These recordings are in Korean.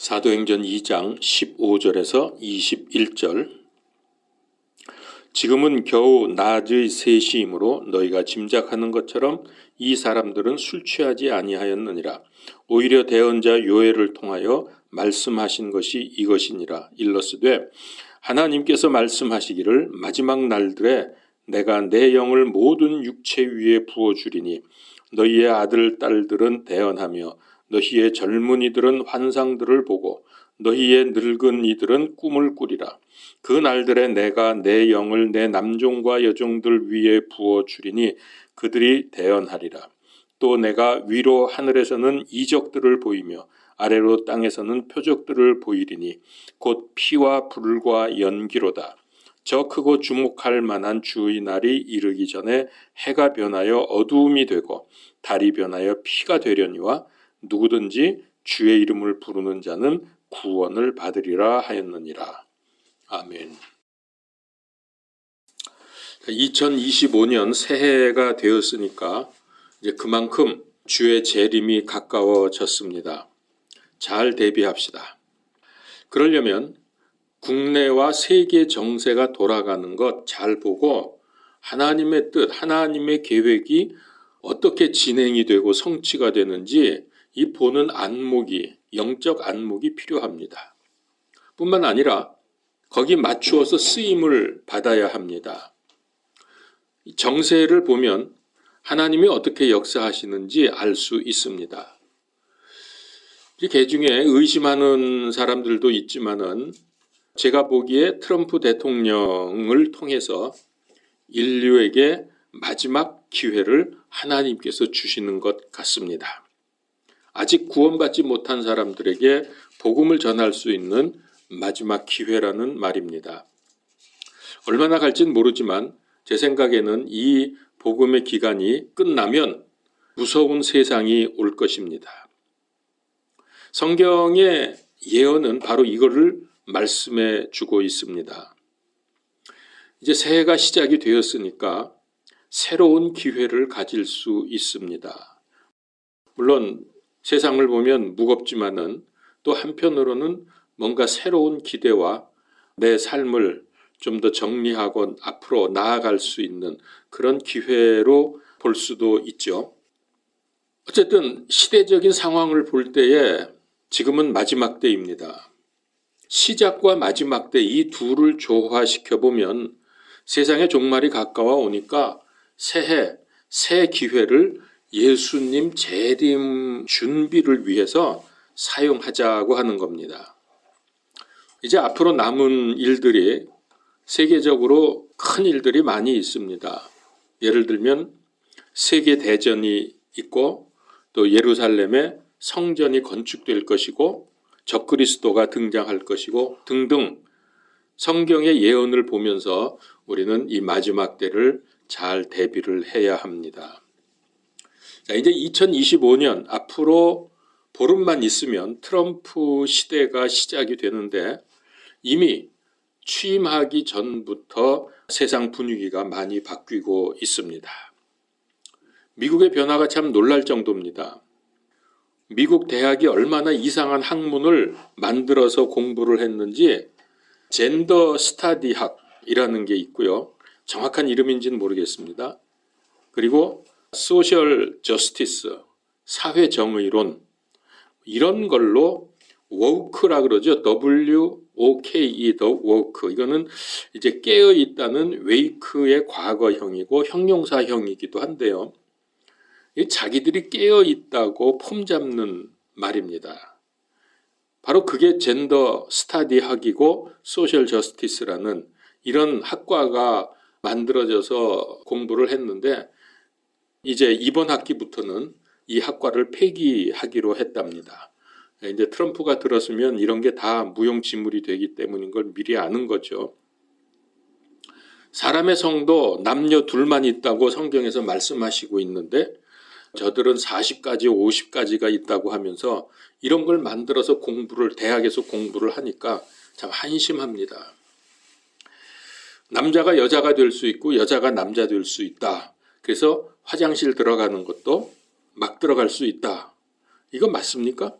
사도행전 2장 15절에서 21절. 지금은 겨우 낮의 3시이므로 너희가 짐작하는 것처럼 이 사람들은 술 취하지 아니하였느니라. 오히려 대언자 요엘을 통하여 말씀하신 것이 이것이니라. 일러스되 하나님께서 말씀하시기를 마지막 날들에 내가 내 영을 모든 육체 위에 부어주리니 너희의 아들 딸들은 대언하며 너희의 젊은이들은 환상들을 보고 너희의 늙은 이들은 꿈을 꾸리라. 그 날들에 내가 내 영을 내 남종과 여종들 위에 부어주리니 그들이 대언하리라. 또 내가 위로 하늘에서는 이적들을 보이며 아래로 땅에서는 표적들을 보이리니 곧 피와 불과 연기로다. 저 크고 주목할 만한 주의 날이 이르기 전에 해가 변하여 어두움이 되고 달이 변하여 피가 되려니와 누구든지 주의 이름을 부르는 자는 구원을 받으리라 하였느니라. 아멘. 2025년 새해가 되었으니까 이제 그만큼 주의 재림이 가까워졌습니다. 잘 대비합시다. 그러려면 국내와 세계 정세가 돌아가는 것 잘 보고 하나님의 뜻, 하나님의 계획이 어떻게 진행이 되고 성취가 되는지 이 보는 안목이, 영적 안목이 필요합니다. 뿐만 아니라 거기 맞추어서 쓰임을 받아야 합니다. 정세를 보면 하나님이 어떻게 역사하시는지 알 수 있습니다. 개 중에 의심하는 사람들도 있지만은 제가 보기에 트럼프 대통령을 통해서 인류에게 마지막 기회를 하나님께서 주시는 것 같습니다. 아직 구원받지 못한 사람들에게 복음을 전할 수 있는 마지막 기회라는 말입니다. 얼마나 갈지는 모르지만 제 생각에는 이 복음의 기간이 끝나면 무서운 세상이 올 것입니다. 성경의 예언은 바로 이거를 말씀해 주고 있습니다. 이제 새해가 시작이 되었으니까 새로운 기회를 가질 수 있습니다. 물론 세상을 보면 무겁지만은 또 한편으로는 뭔가 새로운 기대와 내 삶을 좀 더 정리하고 앞으로 나아갈 수 있는 그런 기회로 볼 수도 있죠. 어쨌든 시대적인 상황을 볼 때에 지금은 마지막 때입니다. 시작과 마지막 때 이 둘을 조화시켜 보면 세상의 종말이 가까워 오니까 새해, 새 기회를 예수님 재림 준비를 위해서 사용하자고 하는 겁니다. 이제 앞으로 남은 일들이 세계적으로 큰 일들이 많이 있습니다. 예를 들면 세계 대전이 있고 또 예루살렘에 성전이 건축될 것이고 적그리스도가 등장할 것이고 등등 성경의 예언을 보면서 우리는 이 마지막 때를 잘 대비를 해야 합니다. 자, 이제 2025년 앞으로 보름만 있으면 트럼프 시대가 시작이 되는데 이미 취임하기 전부터 세상 분위기가 많이 바뀌고 있습니다. 미국의 변화가 참 놀랄 정도입니다. 미국 대학이 얼마나 이상한 학문을 만들어서 공부를 했는지 젠더 스타디 학이라는 게 있고요. 정확한 이름인지는 모르겠습니다. 그리고 소셜 저스티스, 사회정의론 이런 걸로 woke라 그러죠. WOKE, the woke. 이거는 이제 깨어있다는 wake의 과거형이고 형용사형이기도 한데요. 자기들이 깨어있다고 폼잡는 말입니다. 바로 그게 젠더 스타디 학이고 소셜 저스티스라는 이런 학과가 만들어져서 공부를 했는데 이제 이번 학기부터는 이 학과를 폐기하기로 했답니다. 이제 트럼프가 들었으면 이런 게 다 무용지물이 되기 때문인 걸 미리 아는 거죠. 사람의 성도 남녀 둘만 있다고 성경에서 말씀하시고 있는데 저들은 40가지, 50가지가 있다고 하면서 이런 걸 만들어서 대학에서 공부를 하니까 참 한심합니다. 남자가 여자가 될 수 있고 여자가 남자 될 수 있다. 그래서 화장실 들어가는 것도 막 들어갈 수 있다. 이거 맞습니까?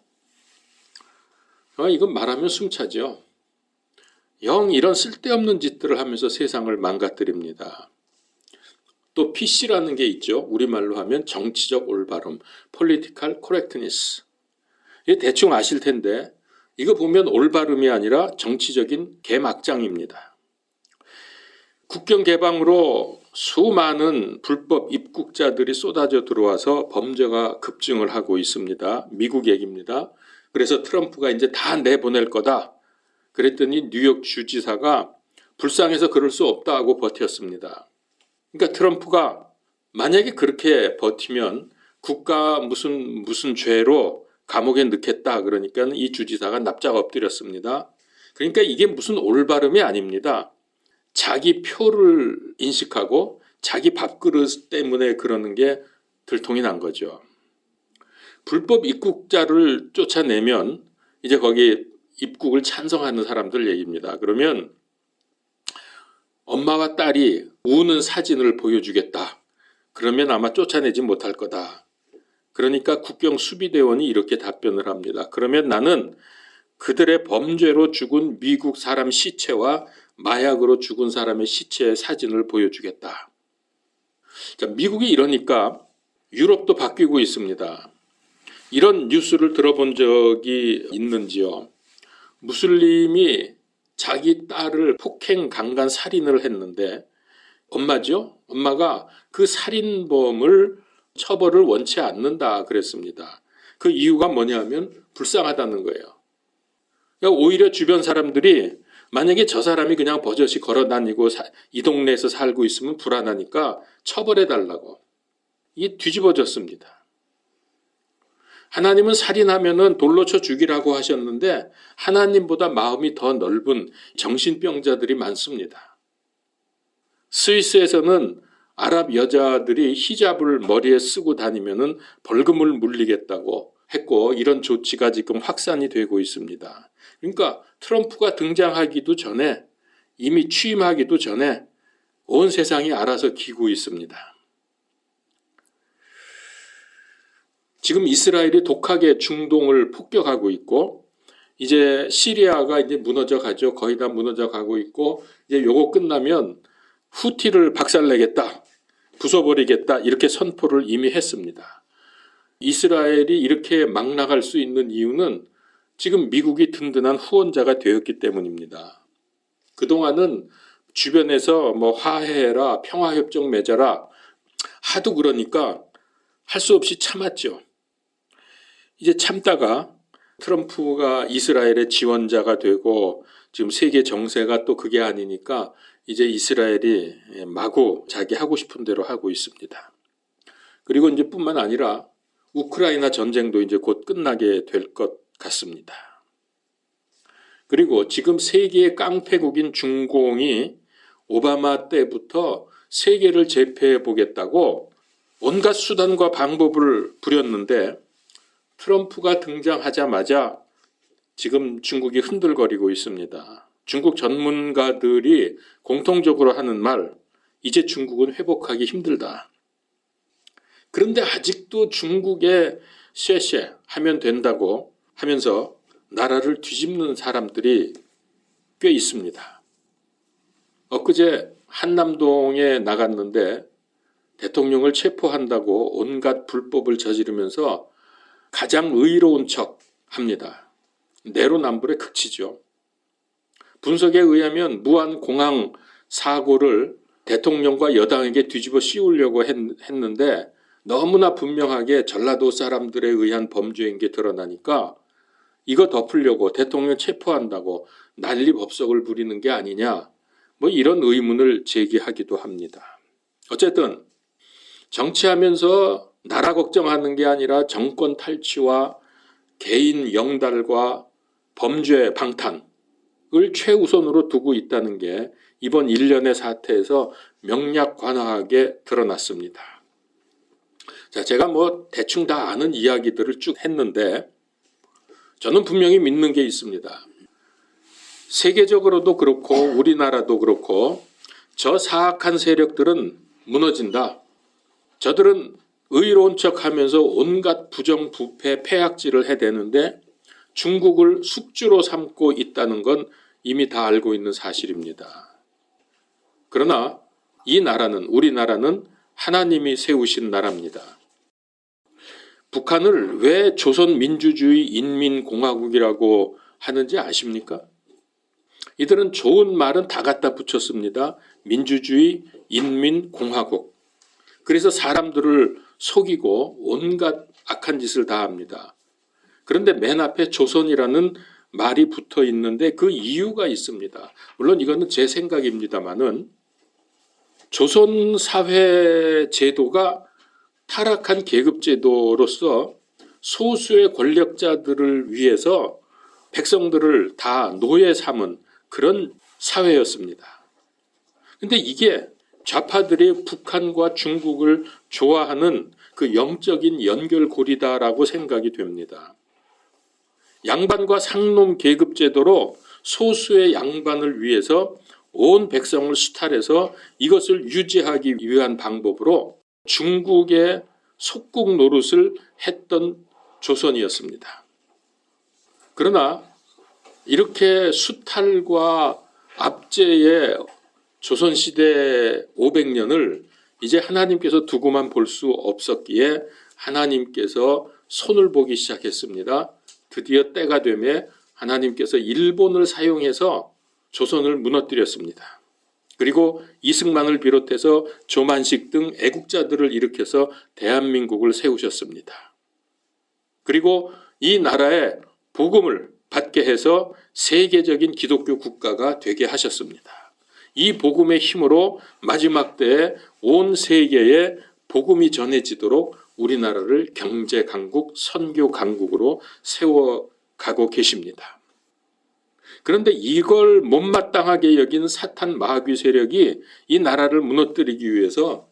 이건 말하면 숨차죠. 영 이런 쓸데없는 짓들을 하면서 세상을 망가뜨립니다. 또 PC라는 게 있죠. 우리말로 하면 정치적 올바름, political correctness. 이게 대충 아실 텐데 이거 보면 올바름이 아니라 정치적인 개막장입니다. 국경 개방으로 수많은 불법 입국자들이 쏟아져 들어와서 범죄가 급증을 하고 있습니다. 미국 얘기입니다. 그래서 트럼프가 이제 다 내보낼 거다. 그랬더니 뉴욕 주지사가 불쌍해서 그럴 수 없다고 버텼습니다. 그러니까 트럼프가 만약에 그렇게 버티면 국가 무슨 죄로 감옥에 넣겠다 그러니까 이 주지사가 납작 엎드렸습니다. 그러니까 이게 무슨 올바름이 아닙니다. 자기 표를 인식하고 자기 밥그릇 때문에 그러는 게 들통이 난 거죠. 불법 입국자를 쫓아내면 이제 거기 입국을 찬성하는 사람들 얘기입니다. 그러면 엄마와 딸이 우는 사진을 보여주겠다. 그러면 아마 쫓아내지 못할 거다. 그러니까 국경 수비대원이 이렇게 답변을 합니다. 그러면 나는 그들의 범죄로 죽은 미국 사람 시체와 마약으로 죽은 사람의 시체의 사진을 보여주겠다. 자, 미국이 이러니까 유럽도 바뀌고 있습니다. 이런 뉴스를 들어본 적이 있는지요? 무슬림이 자기 딸을 폭행, 강간, 살인을 했는데 엄마죠? 엄마가 그 살인범을 처벌을 원치 않는다 그랬습니다. 그 이유가 뭐냐면 불쌍하다는 거예요. 그러니까 오히려 주변 사람들이 만약에 저 사람이 그냥 버젓이 걸어다니고 이 동네에서 살고 있으면 불안하니까 처벌해달라고. 이게 뒤집어졌습니다. 하나님은 살인하면은 돌로 쳐 죽이라고 하셨는데 하나님보다 마음이 더 넓은 정신병자들이 많습니다. 스위스에서는 아랍 여자들이 히잡을 머리에 쓰고 다니면은 벌금을 물리겠다고 했고 이런 조치가 지금 확산이 되고 있습니다. 그러니까 트럼프가 등장하기도 전에 이미 취임하기도 전에 온 세상이 알아서 기고 있습니다. 지금 이스라엘이 독하게 중동을 폭격하고 있고 이제 시리아가 이제 무너져 가죠. 거의 다 무너져 가고 있고 이제 요거 끝나면 후티를 박살내겠다. 부숴버리겠다. 이렇게 선포를 이미 했습니다. 이스라엘이 이렇게 막 나갈 수 있는 이유는 지금 미국이 든든한 후원자가 되었기 때문입니다. 그동안은 주변에서 뭐 화해해라, 평화협정 맺어라 하도 그러니까 할 수 없이 참았죠. 이제 참다가 트럼프가 이스라엘의 지원자가 되고 지금 세계 정세가 또 그게 아니니까 이제 이스라엘이 마구 자기 하고 싶은 대로 하고 있습니다. 그리고 이제 뿐만 아니라 우크라이나 전쟁도 이제 곧 끝나게 될 것 같습니다. 그리고 지금 세계의 깡패국인 중공이 오바마 때부터 세계를 제패해 보겠다고 온갖 수단과 방법을 부렸는데 트럼프가 등장하자마자 지금 중국이 흔들거리고 있습니다. 중국 전문가들이 공통적으로 하는 말, 이제 중국은 회복하기 힘들다. 그런데 아직도 중국에 쉐쉐 하면 된다고 하면서 나라를 뒤집는 사람들이 꽤 있습니다. 엊그제 한남동에 나갔는데 대통령을 체포한다고 온갖 불법을 저지르면서 가장 의로운 척 합니다. 내로남불의 극치죠. 분석에 의하면 무한공항 사고를 대통령과 여당에게 뒤집어 씌우려고 했는데 너무나 분명하게 전라도 사람들에 의한 범죄인 게 드러나니까 이거 덮으려고 대통령 체포한다고 난리법석을 부리는 게 아니냐 뭐 이런 의문을 제기하기도 합니다. 어쨌든 정치하면서 나라 걱정하는 게 아니라 정권 탈취와 개인 영달과 범죄 방탄을 최우선으로 두고 있다는 게 이번 일련의 사태에서 명약관화하게 드러났습니다. 자, 제가 뭐 대충 다 아는 이야기들을 쭉 했는데 저는 분명히 믿는 게 있습니다. 세계적으로도 그렇고 우리나라도 그렇고 저 사악한 세력들은 무너진다. 저들은 의로운 척하면서 온갖 부정부패 폐악질을 해대는데 중국을 숙주로 삼고 있다는 건 이미 다 알고 있는 사실입니다. 그러나 이 나라는, 우리나라는 하나님이 세우신 나라입니다. 북한을 왜 조선민주주의 인민공화국이라고 하는지 아십니까? 이들은 좋은 말은 다 갖다 붙였습니다. 민주주의 인민공화국. 그래서 사람들을 속이고 온갖 악한 짓을 다 합니다. 그런데 맨 앞에 조선이라는 말이 붙어 있는데 그 이유가 있습니다. 물론 이거는 제 생각입니다만은 조선 사회 제도가 타락한 계급 제도로서 소수의 권력자들을 위해서 백성들을 다 노예 삼은 그런 사회였습니다. 근데 이게 좌파들이 북한과 중국을 좋아하는 그 영적인 연결고리다라고 생각이 됩니다. 양반과 상놈 계급 제도로 소수의 양반을 위해서 온 백성을 수탈해서 이것을 유지하기 위한 방법으로 중국의 속국 노릇을 했던 조선이었습니다. 그러나 이렇게 수탈과 압제의 조선시대 500년을 이제 하나님께서 두고만 볼 수 없었기에 하나님께서 손을 보기 시작했습니다. 드디어 때가 되매 하나님께서 일본을 사용해서 조선을 무너뜨렸습니다. 그리고 이승만을 비롯해서 조만식 등 애국자들을 일으켜서 대한민국을 세우셨습니다. 그리고 이 나라에 복음을 받게 해서 세계적인 기독교 국가가 되게 하셨습니다. 이 복음의 힘으로 마지막 때에 온 세계에 복음이 전해지도록 우리나라를 경제 강국, 선교 강국으로 세워가고 계십니다. 그런데 이걸 못마땅하게 여긴 사탄 마귀 세력이 이 나라를 무너뜨리기 위해서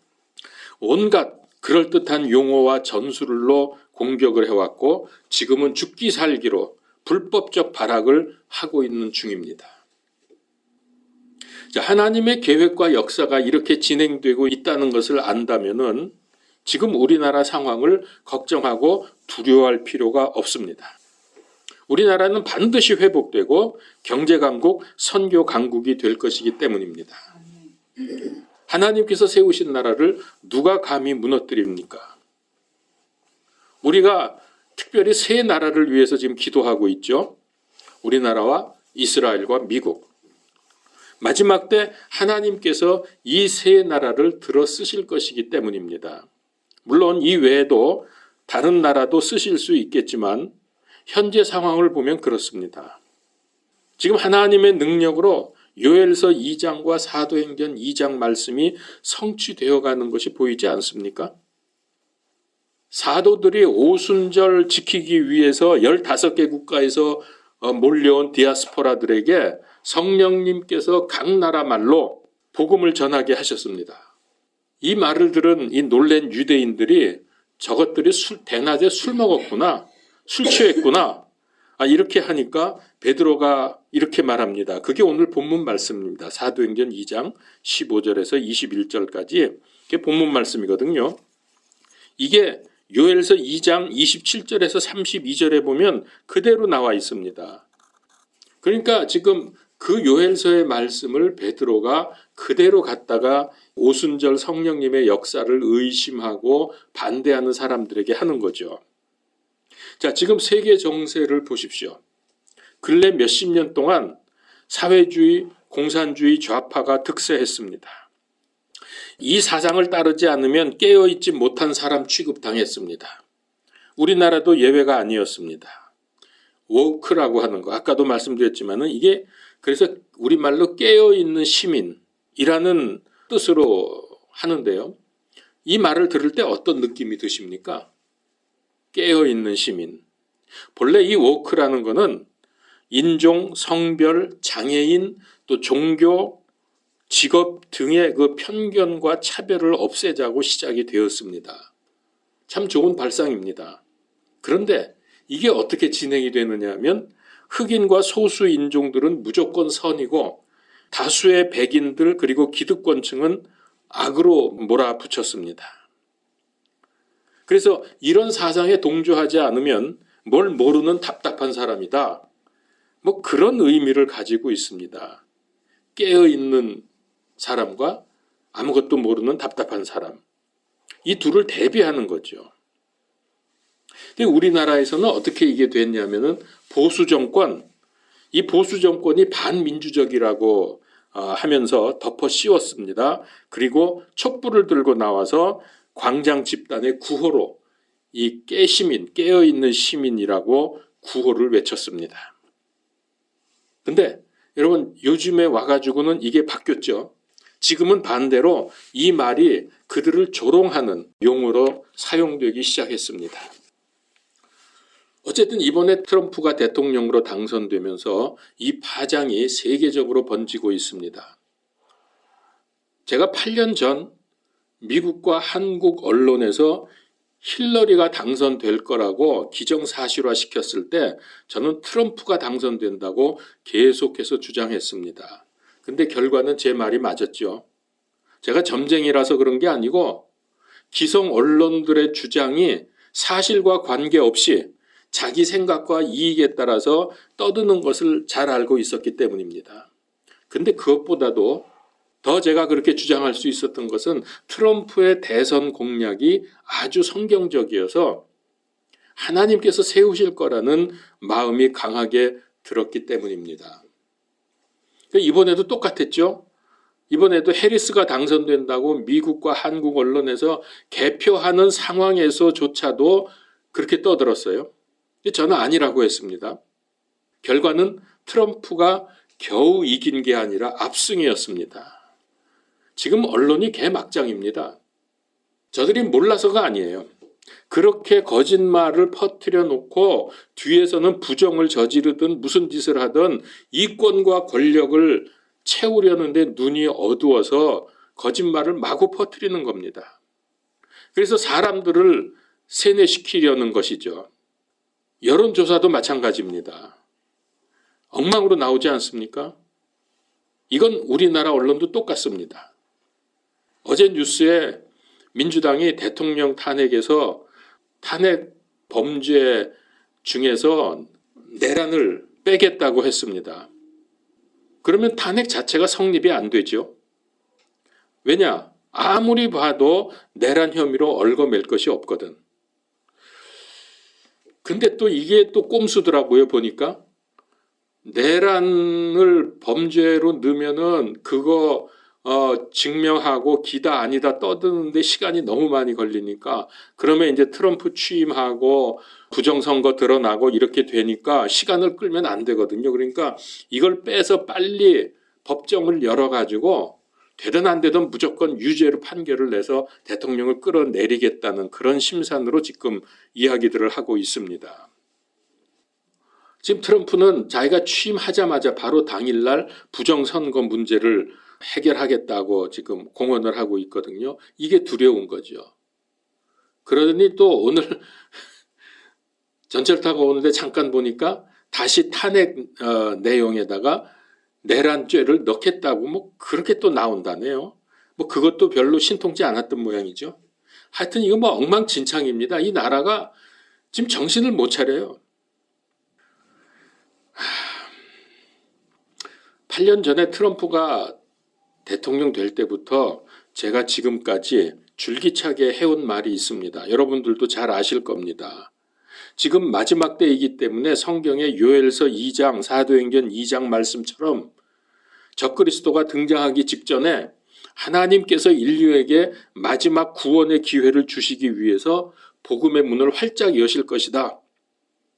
온갖 그럴듯한 용어와 전술로 공격을 해왔고 지금은 죽기 살기로 불법적 발악을 하고 있는 중입니다. 자, 하나님의 계획과 역사가 이렇게 진행되고 있다는 것을 안다면은 지금 우리나라 상황을 걱정하고 두려워할 필요가 없습니다. 우리나라는 반드시 회복되고 경제강국, 선교강국이 될 것이기 때문입니다. 하나님께서 세우신 나라를 누가 감히 무너뜨립니까? 우리가 특별히 세 나라를 위해서 지금 기도하고 있죠. 우리나라와 이스라엘과 미국. 마지막 때 하나님께서 이 세 나라를 들어 쓰실 것이기 때문입니다. 물론 이 외에도 다른 나라도 쓰실 수 있겠지만 현재 상황을 보면 그렇습니다. 지금 하나님의 능력으로 요엘서 2장과 사도행전 2장 말씀이 성취되어 가는 것이 보이지 않습니까? 사도들이 오순절 지키기 위해서 15개 국가에서 몰려온 디아스포라들에게 성령님께서 각 나라 말로 복음을 전하게 하셨습니다. 이 말을 들은 이 놀란 유대인들이 저것들이 대낮에 술 먹었구나, 술 취했구나, 이렇게 하니까 베드로가 이렇게 말합니다. 그게 오늘 본문 말씀입니다. 사도행전 2장 15절에서 21절까지 그게 본문 말씀이거든요. 이게 요엘서 2장 27절에서 32절에 보면 그대로 나와 있습니다. 그러니까 지금 그 요엘서의 말씀을 베드로가 그대로 갖다가 오순절 성령님의 역사를 의심하고 반대하는 사람들에게 하는 거죠. 자, 지금 세계 정세를 보십시오. 근래 몇십 년 동안 사회주의, 공산주의 좌파가 득세했습니다. 이 사상을 따르지 않으면 깨어있지 못한 사람 취급당했습니다. 우리나라도 예외가 아니었습니다. 워크라고 하는 거, 아까도 말씀드렸지만은 이게 그래서 우리말로 깨어있는 시민이라는 뜻으로 하는데요. 이 말을 들을 때 어떤 느낌이 드십니까? 깨어있는 시민. 본래 이 워크라는 거는 인종, 성별, 장애인, 또 종교, 직업 등의 그 편견과 차별을 없애자고 시작이 되었습니다. 참 좋은 발상입니다. 그런데 이게 어떻게 진행이 되느냐 하면 흑인과 소수 인종들은 무조건 선이고 다수의 백인들 그리고 기득권층은 악으로 몰아붙였습니다. 그래서 이런 사상에 동조하지 않으면 뭘 모르는 답답한 사람이다. 뭐 그런 의미를 가지고 있습니다. 깨어있는 사람과 아무것도 모르는 답답한 사람. 이 둘을 대비하는 거죠. 근데 우리나라에서는 어떻게 이게 됐냐면은 보수 정권, 이 보수 정권이 반민주적이라고 하면서 덮어 씌웠습니다. 그리고 촛불을 들고 나와서 광장 집단의 구호로 이 깨시민, 깨어있는 시민이라고 구호를 외쳤습니다. 근데 여러분 요즘에 와가지고는 이게 바뀌었죠. 지금은 반대로 이 말이 그들을 조롱하는 용어로 사용되기 시작했습니다. 어쨌든 이번에 트럼프가 대통령으로 당선되면서 이 파장이 세계적으로 번지고 있습니다. 제가 8년 전 미국과 한국 언론에서 힐러리가 당선될 거라고 기정사실화 시켰을 때 저는 트럼프가 당선된다고 계속해서 주장했습니다. 근데 결과는 제 말이 맞았죠. 제가 점쟁이라서 그런 게 아니고 기성 언론들의 주장이 사실과 관계없이 자기 생각과 이익에 따라서 떠드는 것을 잘 알고 있었기 때문입니다. 근데 그것보다도 더 제가 그렇게 주장할 수 있었던 것은 트럼프의 대선 공약이 아주 성경적이어서 하나님께서 세우실 거라는 마음이 강하게 들었기 때문입니다. 이번에도 똑같았죠. 이번에도 해리스가 당선된다고 미국과 한국 언론에서 개표하는 상황에서조차도 그렇게 떠들었어요. 저는 아니라고 했습니다. 결과는 트럼프가 겨우 이긴 게 아니라 압승이었습니다. 지금 언론이 개막장입니다. 저들이 몰라서가 아니에요. 그렇게 거짓말을 퍼뜨려 놓고 뒤에서는 부정을 저지르든 무슨 짓을 하든 이권과 권력을 채우려는데 눈이 어두워서 거짓말을 마구 퍼뜨리는 겁니다. 그래서 사람들을 세뇌시키려는 것이죠. 여론조사도 마찬가지입니다. 엉망으로 나오지 않습니까? 이건 우리나라 언론도 똑같습니다. 어제 뉴스에 민주당이 대통령 탄핵에서 탄핵 범죄 중에서 내란을 빼겠다고 했습니다. 그러면 탄핵 자체가 성립이 안 되죠. 왜냐? 아무리 봐도 내란 혐의로 얽어맬 것이 없거든. 근데 또 이게 또 꼼수더라고요, 보니까. 내란을 범죄로 넣으면은 그거 증명하고 기다 아니다 떠드는데 시간이 너무 많이 걸리니까 그러면 이제 트럼프 취임하고 부정선거 드러나고 이렇게 되니까 시간을 끌면 안 되거든요. 그러니까 이걸 빼서 빨리 법정을 열어가지고 되든 안 되든 무조건 유죄로 판결을 내서 대통령을 끌어내리겠다는 그런 심산으로 지금 이야기들을 하고 있습니다. 지금 트럼프는 자기가 취임하자마자 바로 당일날 부정선거 문제를 해결하겠다고 지금 공언을 하고 있거든요. 이게 두려운 거죠. 그러더니 또 오늘 전철 타고 오는데 잠깐 보니까 다시 탄핵 내용에다가 내란죄를 넣겠다고 뭐 그렇게 또 나온다네요. 뭐 그것도 별로 신통치 않았던 모양이죠. 하여튼 이거 뭐 엉망진창입니다. 이 나라가 지금 정신을 못 차려요. 8년 전에 트럼프가 대통령 될 때부터 제가 지금까지 줄기차게 해온 말이 있습니다. 여러분들도 잘 아실 겁니다. 지금 마지막 때이기 때문에 성경의 요엘서 2장, 사도행전 2장 말씀처럼 적그리스도가 등장하기 직전에 하나님께서 인류에게 마지막 구원의 기회를 주시기 위해서 복음의 문을 활짝 여실 것이다.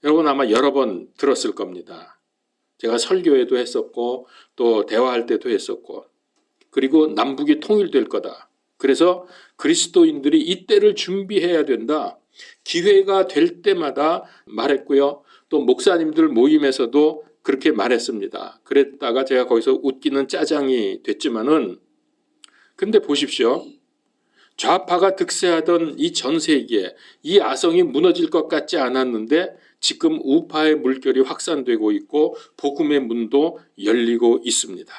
여러분 아마 여러 번 들었을 겁니다. 제가 설교에도 했었고 또 대화할 때도 했었고 그리고 남북이 통일될 거다. 그래서 그리스도인들이 이때를 준비해야 된다. 기회가 될 때마다 말했고요. 또 목사님들 모임에서도 그렇게 말했습니다. 그랬다가 제가 거기서 웃기는 짜장이 됐지만은 근데 보십시오. 좌파가 득세하던 이 전 세기에 이 아성이 무너질 것 같지 않았는데 지금 우파의 물결이 확산되고 있고 복음의 문도 열리고 있습니다.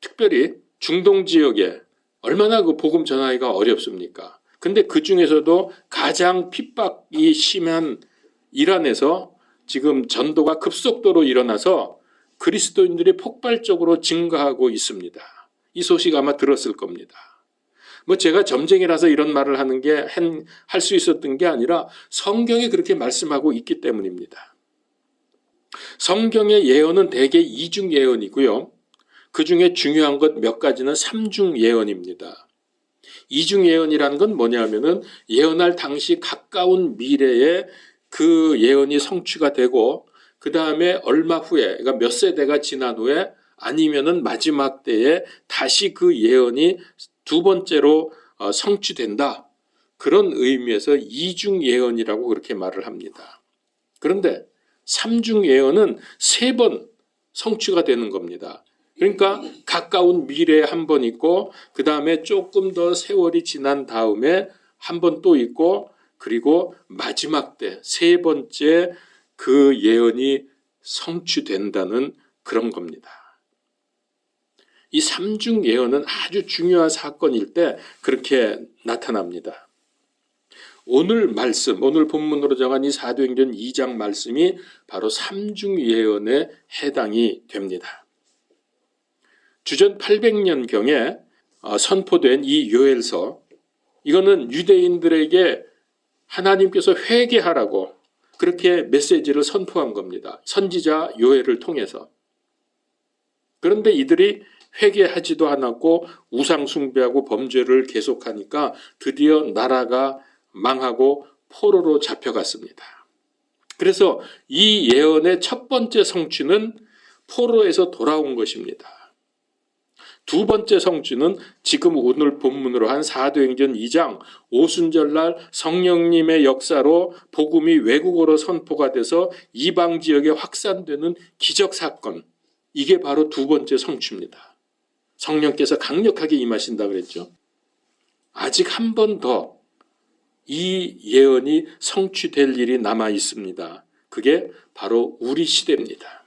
특별히 중동 지역에 얼마나 그 복음 전하기가 어렵습니까? 근데 그 중에서도 가장 핍박이 심한 이란에서 지금 전도가 급속도로 일어나서 그리스도인들이 폭발적으로 증가하고 있습니다. 이 소식 아마 들었을 겁니다. 뭐 제가 점쟁이라서 이런 말을 하는 게 할 수 있었던 게 아니라 성경이 그렇게 말씀하고 있기 때문입니다. 성경의 예언은 대개 이중 예언이고요. 그 중에 중요한 것 몇 가지는 삼중 예언입니다. 이중 예언이라는 건 뭐냐면은 예언할 당시 가까운 미래에 그 예언이 성취가 되고 그 다음에 얼마 후에, 그러니까 몇 세대가 지난 후에 아니면은 마지막 때에 다시 그 예언이 두 번째로 성취된다. 그런 의미에서 이중 예언이라고 그렇게 말을 합니다. 그런데 삼중 예언은 3번 성취가 되는 겁니다. 그러니까 가까운 미래에 한 번 있고 그 다음에 조금 더 세월이 지난 다음에 한 번 또 있고 그리고 마지막 때 3번째 그 예언이 성취된다는 그런 겁니다. 이 삼중 예언은 아주 중요한 사건일 때 그렇게 나타납니다. 오늘 말씀, 오늘 본문으로 정한 이 사도행전 2장 말씀이 바로 삼중 예언에 해당이 됩니다. 주전 800년경에 선포된 이 요엘서, 이거는 유대인들에게 하나님께서 회개하라고 그렇게 메시지를 선포한 겁니다. 선지자 요엘을 통해서. 그런데 이들이 회개하지도 않았고 우상 숭배하고 범죄를 계속하니까 드디어 나라가 망하고 포로로 잡혀갔습니다. 그래서 이 예언의 첫 번째 성취는 포로에서 돌아온 것입니다. 두 번째 성취는 지금 오늘 본문으로 한 사도행전 2장 오순절날 성령님의 역사로 복음이 외국어로 선포가 돼서 이방 지역에 확산되는 기적 사건. 이게 바로 두 번째 성취입니다. 성령께서 강력하게 임하신다 그랬죠. 아직 한 번 더 이 예언이 성취될 일이 남아 있습니다. 그게 바로 우리 시대입니다.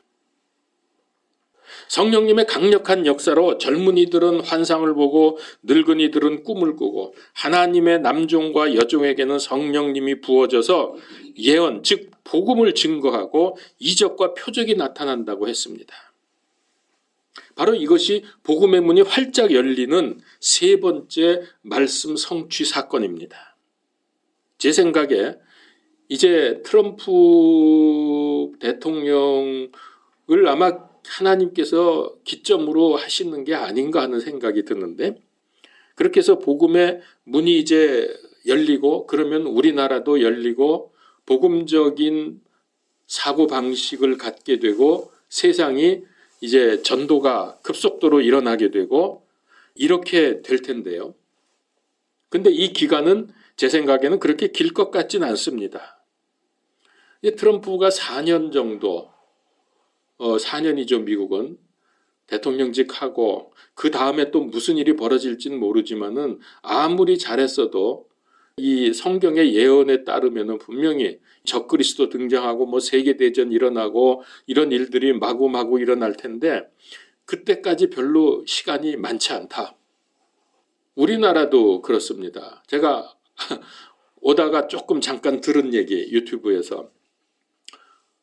성령님의 강력한 역사로 젊은이들은 환상을 보고 늙은이들은 꿈을 꾸고 하나님의 남종과 여종에게는 성령님이 부어져서 예언, 즉 복음을 증거하고 이적과 표적이 나타난다고 했습니다. 바로 이것이 복음의 문이 활짝 열리는 3번째 말씀 성취 사건입니다. 제 생각에 이제 트럼프 대통령을 아마 하나님께서 기점으로 하시는 게 아닌가 하는 생각이 드는데, 그렇게 해서 복음의 문이 이제 열리고 그러면 우리나라도 열리고 복음적인 사고방식을 갖게 되고 세상이 이제 전도가 급속도로 일어나게 되고 이렇게 될 텐데요. 근데 이 기간은 제 생각에는 그렇게 길 것 같지는 않습니다. 트럼프가 4년 정도, 4년이죠, 미국은. 대통령직하고 그 다음에 또 무슨 일이 벌어질지는 모르지만은 아무리 잘했어도 이 성경의 예언에 따르면은 분명히 적그리스도 등장하고 뭐 세계대전 일어나고 이런 일들이 마구마구 일어날 텐데 그때까지 별로 시간이 많지 않다. 우리나라도 그렇습니다. 제가 오다가 조금 잠깐 들은 얘기 유튜브에서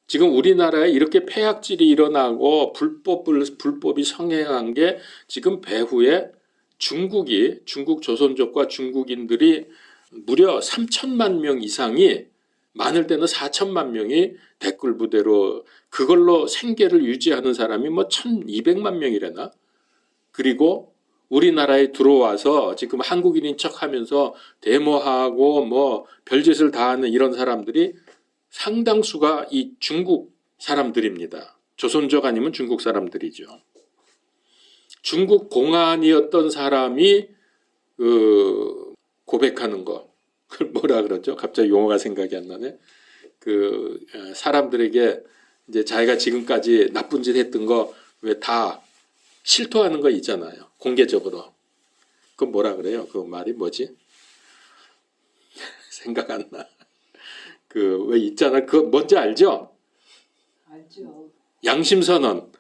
지금 우리나라에 이렇게 폐악질이 일어나고 불법이 성행한 게 지금 배후에 중국 조선족과 중국인들이 무려 3천만 명 이상이, 많을 때는 4천만 명이 댓글 부대로 그걸로 생계를 유지하는 사람이 뭐 1,200만 명이래나? 그리고 우리나라에 들어와서 지금 한국인인 척하면서 데모하고 뭐 별짓을 다 하는 이런 사람들이 상당수가 이 중국 사람들입니다. 조선족 아니면 중국 사람들이죠. 중국 공안이었던 사람이 고백하는 거, 그걸 뭐라 그러죠? 갑자기 용어가 생각이 안 나네. 사람들에게 이제 자기가 지금까지 나쁜 짓 했던 거 왜 다 실토하는 거 있잖아요. 공개적으로. 그건 뭐라 그래요? 그 말이 뭐지? 생각 안 나. 왜 있잖아. 그거 뭔지 알죠? 알죠. 양심선언.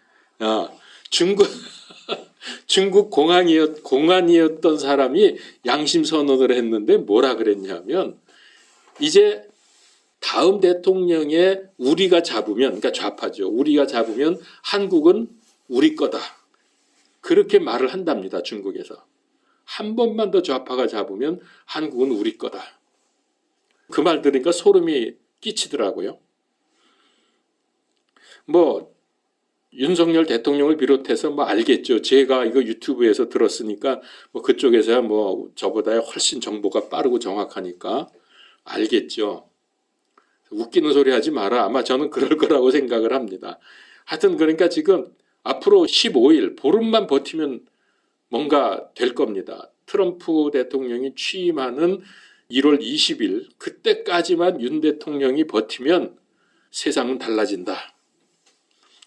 중국 공안이었던 사람이 양심선언을 했는데 뭐라 그랬냐면 이제 다음 대통령에 우리가 잡으면, 그러니까 좌파죠. 우리가 잡으면 한국은 우리 거다. 그렇게 말을 한답니다. 중국에서. 한 번만 더 좌파가 잡으면 한국은 우리 거다. 그 말 들으니까 소름이 끼치더라고요. 뭐 윤석열 대통령을 비롯해서 뭐 알겠죠. 제가 이거 유튜브에서 들었으니까 뭐 그쪽에서야 뭐 저보다 훨씬 정보가 빠르고 정확하니까 알겠죠. 웃기는 소리 하지 마라. 아마 저는 그럴 거라고 생각을 합니다. 하여튼 그러니까 지금 앞으로 15일 보름만 버티면 뭔가 될 겁니다. 트럼프 대통령이 취임하는 1월 20일 그때까지만 윤 대통령이 버티면 세상은 달라진다.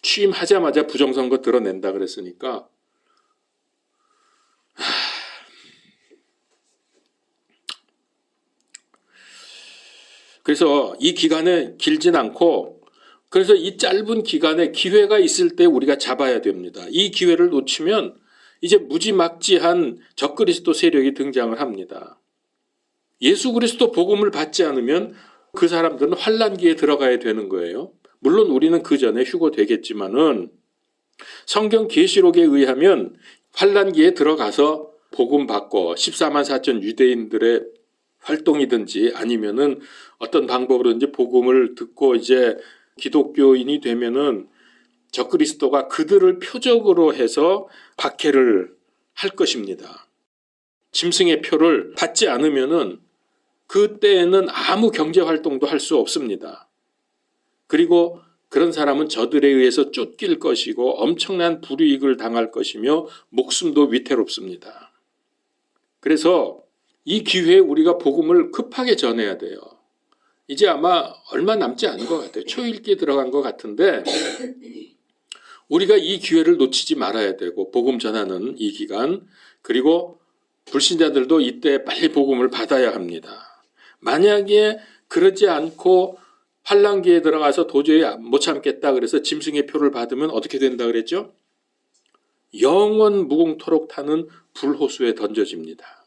취임하자마자 부정선거 드러낸다 그랬으니까 그래서 이 기간에 길진 않고 그래서 이 짧은 기간에 기회가 있을 때 우리가 잡아야 됩니다. 이 기회를 놓치면 이제 무지막지한 적그리스도 세력이 등장을 합니다. 예수 그리스도 복음을 받지 않으면 그 사람들은 환란기에 들어가야 되는 거예요. 물론 우리는 그 전에 휴거되겠지만은 성경 계시록에 의하면 환란기에 들어가서 복음 받고 14만 4천 유대인들의 활동이든지 아니면은 어떤 방법으로든지 복음을 듣고 이제 기독교인이 되면은 적그리스도가 그들을 표적으로 해서 박해를 할 것입니다. 짐승의 표를 받지 않으면은 그때에는 아무 경제 활동도 할 수 없습니다. 그리고 그런 사람은 저들에 의해서 쫓길 것이고 엄청난 불이익을 당할 것이며 목숨도 위태롭습니다. 그래서 이 기회에 우리가 복음을 급하게 전해야 돼요. 이제 아마 얼마 남지 않은 것 같아요. 초읽기에 들어간 것 같은데 우리가 이 기회를 놓치지 말아야 되고 복음 전하는 이 기간 그리고 불신자들도 이때 빨리 복음을 받아야 합니다. 만약에 그러지 않고 환란기에 들어가서 도저히 못 참겠다 그래서 짐승의 표를 받으면 어떻게 된다 그랬죠? 영원 무궁토록 타는 불호수에 던져집니다.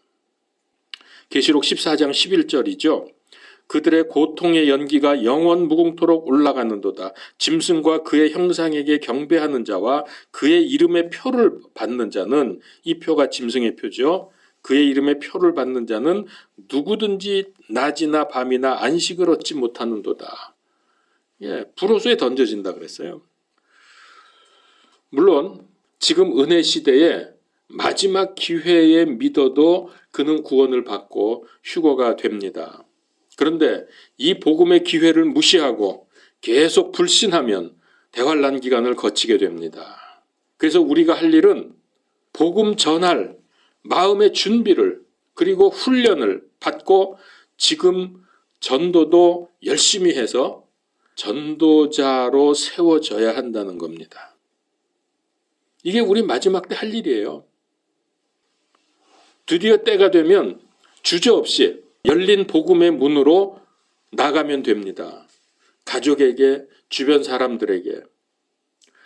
계시록 14장 11절이죠. 그들의 고통의 연기가 영원 무궁토록 올라가는도다. 짐승과 그의 형상에게 경배하는 자와 그의 이름의 표를 받는 자는 이 표가 짐승의 표죠. 그의 이름의 표를 받는 자는 누구든지 낮이나 밤이나 안식을 얻지 못하는도다. 불호수에 던져진다 그랬어요. 물론 지금 은혜 시대에 마지막 기회에 믿어도 그는 구원을 받고 휴거가 됩니다. 그런데 이 복음의 기회를 무시하고 계속 불신하면 대환란 기간을 거치게 됩니다. 그래서 우리가 할 일은 복음 전할 마음의 준비를 그리고 훈련을 받고 지금 전도도 열심히 해서 전도자로 세워져야 한다는 겁니다. 이게 우리 마지막 때 할 일이에요. 드디어 때가 되면 주저없이 열린 복음의 문으로 나가면 됩니다. 가족에게, 주변 사람들에게.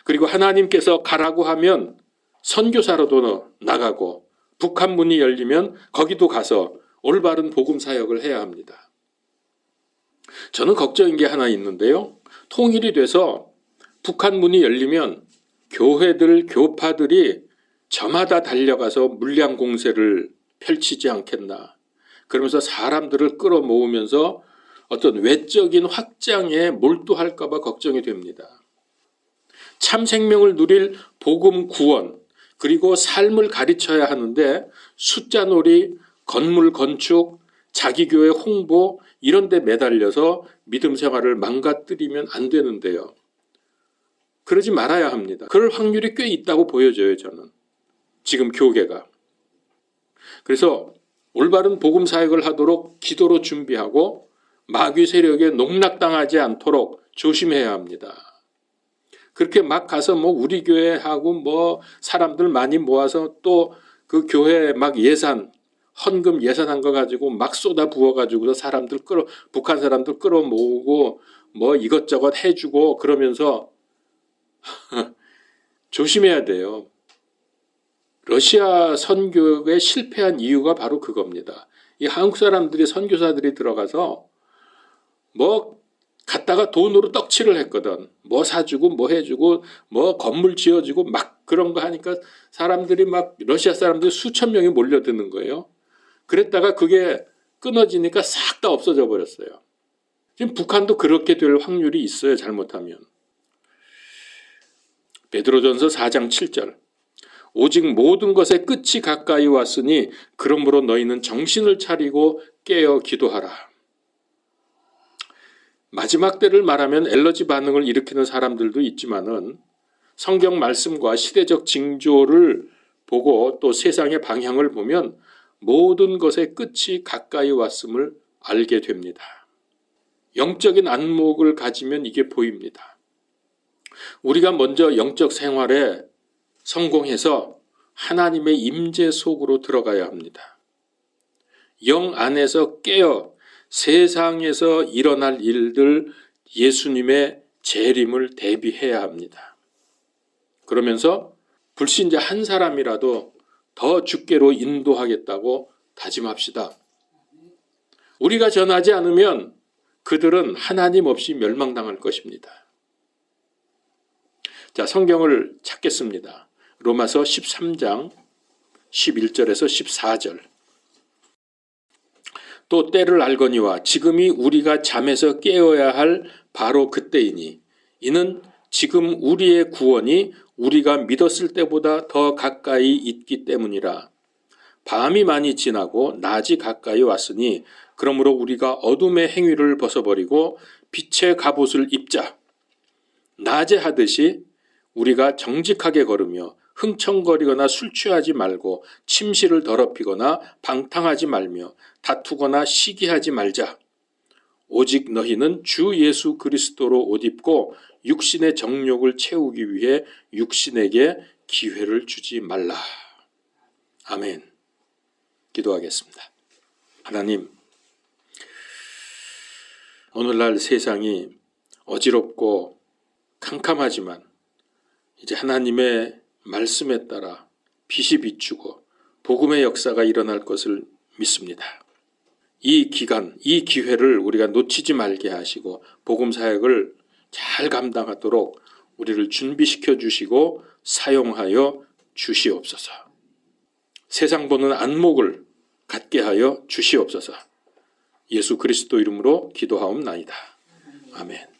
그리고 하나님께서 가라고 하면 선교사로도 나가고 북한 문이 열리면 거기도 가서 올바른 복음 사역을 해야 합니다. 저는 걱정인 게 하나 있는데요. 통일이 돼서 북한 문이 열리면 교회들, 교파들이 저마다 달려가서 물량 공세를 펼치지 않겠나. 그러면서 사람들을 끌어모으면서 어떤 외적인 확장에 몰두할까 봐 걱정이 됩니다. 참 생명을 누릴 복음 구원 그리고 삶을 가르쳐야 하는데 숫자놀이, 건물 건축, 자기 교회 홍보 이런 데 매달려서 믿음 생활을 망가뜨리면 안 되는데요. 그러지 말아야 합니다. 그럴 확률이 꽤 있다고 보여져요, 저는. 지금 교계가. 그래서 올바른 복음 사역을 하도록 기도로 준비하고 마귀 세력에 농락당하지 않도록 조심해야 합니다. 그렇게 막 가서 뭐 우리 교회하고 뭐 사람들 많이 모아서 또 그 교회 막 예산, 헌금 예산한 거 가지고 막 쏟아 부어가지고서 북한 사람들 끌어모으고 뭐 이것저것 해주고 그러면서 조심해야 돼요. 러시아 선교에 실패한 이유가 바로 그겁니다. 이 한국 사람들이 선교사들이 들어가서 뭐 갔다가 돈으로 떡칠을 했거든. 뭐 사주고 뭐 해주고 뭐 건물 지어주고 막 그런 거 하니까 사람들이 막 러시아 사람들이 수천 명이 몰려드는 거예요. 그랬다가 그게 끊어지니까 싹 다 없어져 버렸어요. 지금 북한도 그렇게 될 확률이 있어요. 잘못하면. 베드로전서 4장 7절. 오직 모든 것의 끝이 가까이 왔으니 그러므로 너희는 정신을 차리고 깨어 기도하라. 마지막 때를 말하면 엘러지 반응을 일으키는 사람들도 있지만은 성경 말씀과 시대적 징조를 보고 또 세상의 방향을 보면 모든 것의 끝이 가까이 왔음을 알게 됩니다. 영적인 안목을 가지면 이게 보입니다. 우리가 먼저 영적 생활에 성공해서 하나님의 임재 속으로 들어가야 합니다. 영 안에서 깨어 세상에서 일어날 일들 예수님의 재림을 대비해야 합니다. 그러면서 불신자 한 사람이라도 더 주께로 인도하겠다고 다짐합시다. 우리가 전하지 않으면 그들은 하나님 없이 멸망당할 것입니다. 자, 성경을 찾겠습니다. 로마서 13장 11절에서 14절. 또 때를 알거니와 지금이 우리가 잠에서 깨어야 할 바로 그때이니 이는 지금 우리의 구원이 우리가 믿었을 때보다 더 가까이 있기 때문이라. 밤이 많이 지나고 낮이 가까이 왔으니 그러므로 우리가 어둠의 행위를 벗어버리고 빛의 갑옷을 입자. 낮에 하듯이 우리가 정직하게 걸으며 흥청거리거나 술 취하지 말고 침실을 더럽히거나 방탕하지 말며 다투거나 시기하지 말자. 오직 너희는 주 예수 그리스도로 옷 입고 육신의 정욕을 채우기 위해 육신에게 기회를 주지 말라. 아멘. 기도하겠습니다. 하나님, 오늘날 세상이 어지럽고 캄캄하지만 이제 하나님의 말씀에 따라 빛이 비추고 복음의 역사가 일어날 것을 믿습니다. 이 기간, 이 기회를 우리가 놓치지 말게 하시고 복음 사역을 잘 감당하도록 우리를 준비시켜 주시고 사용하여 주시옵소서. 세상 보는 안목을 갖게 하여 주시옵소서. 예수 그리스도 이름으로 기도하옵나이다. 아멘.